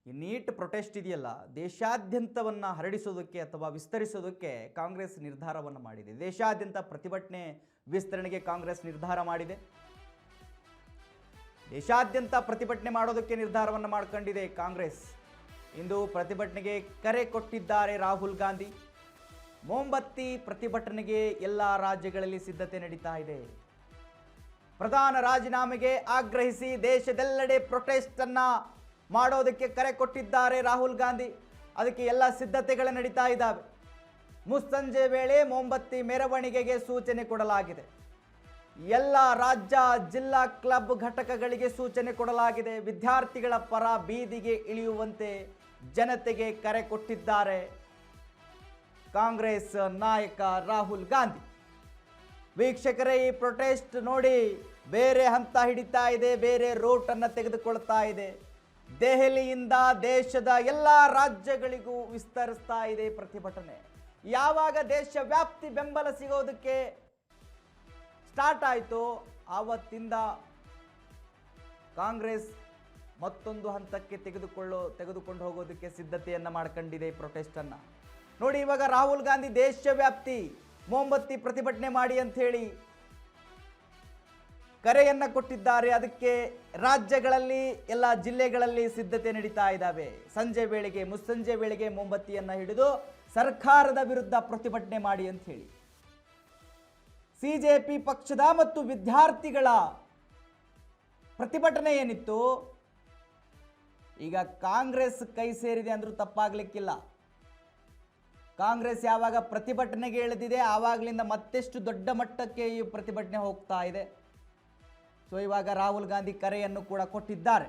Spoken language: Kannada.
ಈ ನೀಟ್ ಪ್ರೊಟೆಸ್ಟ್ ಇದೆಯಲ್ಲ, ದೇಶಾದ್ಯಂತವನ್ನು ಹರಡಿಸೋದಕ್ಕೆ ಅಥವಾ ವಿಸ್ತರಿಸೋದಕ್ಕೆ ಕಾಂಗ್ರೆಸ್ ನಿರ್ಧಾರವನ್ನು ಮಾಡಿದೆ. ದೇಶಾದ್ಯಂತ ಪ್ರತಿಭಟನೆ ವಿಸ್ತರಣೆಗೆ ಕಾಂಗ್ರೆಸ್ ನಿರ್ಧಾರ ಮಾಡಿದೆ. ದೇಶಾದ್ಯಂತ ಪ್ರತಿಭಟನೆ ಮಾಡೋದಕ್ಕೆ ನಿರ್ಧಾರವನ್ನು ಮಾಡಿಕೊಂಡಿದೆ ಕಾಂಗ್ರೆಸ್. ಇಂದು ಪ್ರತಿಭಟನೆಗೆ ಕರೆ ಕೊಟ್ಟಿದ್ದಾರೆ ರಾಹುಲ್ ಗಾಂಧಿ. ಮೊಂಬತ್ತಿ ಪ್ರತಿಭಟನೆಗೆ ಎಲ್ಲ ರಾಜ್ಯಗಳಲ್ಲಿ ಸಿದ್ಧತೆ ನಡೀತಾ ಇದೆ. ಪ್ರಧಾನ ರಾಜೀನಾಮೆಗೆ ಆಗ್ರಹಿಸಿ ದೇಶದೆಲ್ಲೆಡೆ ಪ್ರೊಟೆಸ್ಟ್ ಅನ್ನ ಮಾಡೋದಕ್ಕೆ ಕರೆ ಕೊಟ್ಟಿದ್ದಾರೆ ರಾಹುಲ್ ಗಾಂಧಿ. ಅದಕ್ಕೆ ಎಲ್ಲ ಸಿದ್ಧತೆಗಳು ನಡೀತಾ ಇದ್ದಾವೆ. ಮುಸ್ಸಂಜೆ ವೇಳೆ ಮೊಂಬತ್ತಿ ಮೆರವಣಿಗೆಗೆ ಸೂಚನೆ ಕೊಡಲಾಗಿದೆ. ಎಲ್ಲ ರಾಜ್ಯ ಜಿಲ್ಲಾ ಕ್ಲಬ್ ಘಟಕಗಳಿಗೆ ಸೂಚನೆ ಕೊಡಲಾಗಿದೆ. ವಿದ್ಯಾರ್ಥಿಗಳ ಪರ ಬೀದಿಗೆ ಇಳಿಯುವಂತೆ ಜನತೆಗೆ ಕರೆ ಕೊಟ್ಟಿದ್ದಾರೆ ಕಾಂಗ್ರೆಸ್ ನಾಯಕ ರಾಹುಲ್ ಗಾಂಧಿ. ವೀಕ್ಷಕರೇ, ಈ ಪ್ರೊಟೆಸ್ಟ್ ನೋಡಿ ಬೇರೆ ಹಂತ ಹಿಡಿತಾ ಇದೆ, ಬೇರೆ ರೂಟ್ ಅನ್ನು ತೆಗೆದುಕೊಳ್ತಾ ಇದೆ. ದೆಹಲಿಯಿಂದ ದೇಶದ ಎಲ್ಲ ರಾಜ್ಯಗಳಿಗೂ ವಿಸ್ತರಿಸ್ತಾ ಇದೆ ಪ್ರತಿಭಟನೆ. ಯಾವಾಗ ದೇಶ ವ್ಯಾಪ್ತಿ ಬೆಂಬಲ ಸಿಗೋದಕ್ಕೆ ಸ್ಟಾರ್ಟ್ ಆಯಿತು, ಆವತ್ತಿಂದ ಕಾಂಗ್ರೆಸ್ ಮತ್ತೊಂದು ಹಂತಕ್ಕೆ ತೆಗೆದುಕೊಂಡು ಹೋಗೋದಕ್ಕೆ ಸಿದ್ಧತೆಯನ್ನು ಮಾಡ್ಕೊಂಡಿದೆ. ಈ ಪ್ರೊಟೆಸ್ಟ್ ಅನ್ನ ನೋಡಿ. ಇವಾಗ ರಾಹುಲ್ ಗಾಂಧಿ ದೇಶವ್ಯಾಪ್ತಿ ಮೊಂಬತ್ತಿ ಪ್ರತಿಭಟನೆ ಮಾಡಿ ಅಂತ ಹೇಳಿ ಕರೆಯನ್ನ ಕೊಟ್ಟಿದ್ದಾರೆ. ಅದಕ್ಕೆ ರಾಜ್ಯಗಳಲ್ಲಿ ಎಲ್ಲ ಜಿಲ್ಲೆಗಳಲ್ಲಿ ಸಿದ್ಧತೆ ನಡೀತಾ ಇದ್ದಾವೆ. ಸಂಜೆ ವೇಳೆಗೆ ಮುಸ್ಸಂಜೆ ವೇಳೆಗೆ ಮೊಂಬತ್ತಿಯನ್ನ ಹಿಡಿದು ಸರ್ಕಾರದ ವಿರುದ್ಧ ಪ್ರತಿಭಟನೆ ಮಾಡಿ ಅಂತ ಹೇಳಿ ಸಿಜೆಪಿ ಪಕ್ಷದ ಮತ್ತು ವಿದ್ಯಾರ್ಥಿಗಳ ಪ್ರತಿಭಟನೆ ಏನಿತ್ತು, ಈಗ ಕಾಂಗ್ರೆಸ್ ಕೈ ಸೇರಿದೆ ಅಂದ್ರೂ ತಪ್ಪಾಗ್ಲಿಕ್ಕಿಲ್ಲ. ಕಾಂಗ್ರೆಸ್ ಯಾವಾಗ ಪ್ರತಿಭಟನೆಗೆ ಇಳಿದಿದೆ ಆವಾಗಲಿಂದ ಮತ್ತೆಷ್ಟು ದೊಡ್ಡ ಮಟ್ಟಕ್ಕೆ ಈ ಪ್ರತಿಭಟನೆ ಹೋಗ್ತಾ ಇದೆ. ಸೊ ಇವಾಗ ರಾಹುಲ್ ಗಾಂಧಿ ಕರೆಯನ್ನು ಕೂಡ ಕೊಟ್ಟಿದ್ದಾರೆ.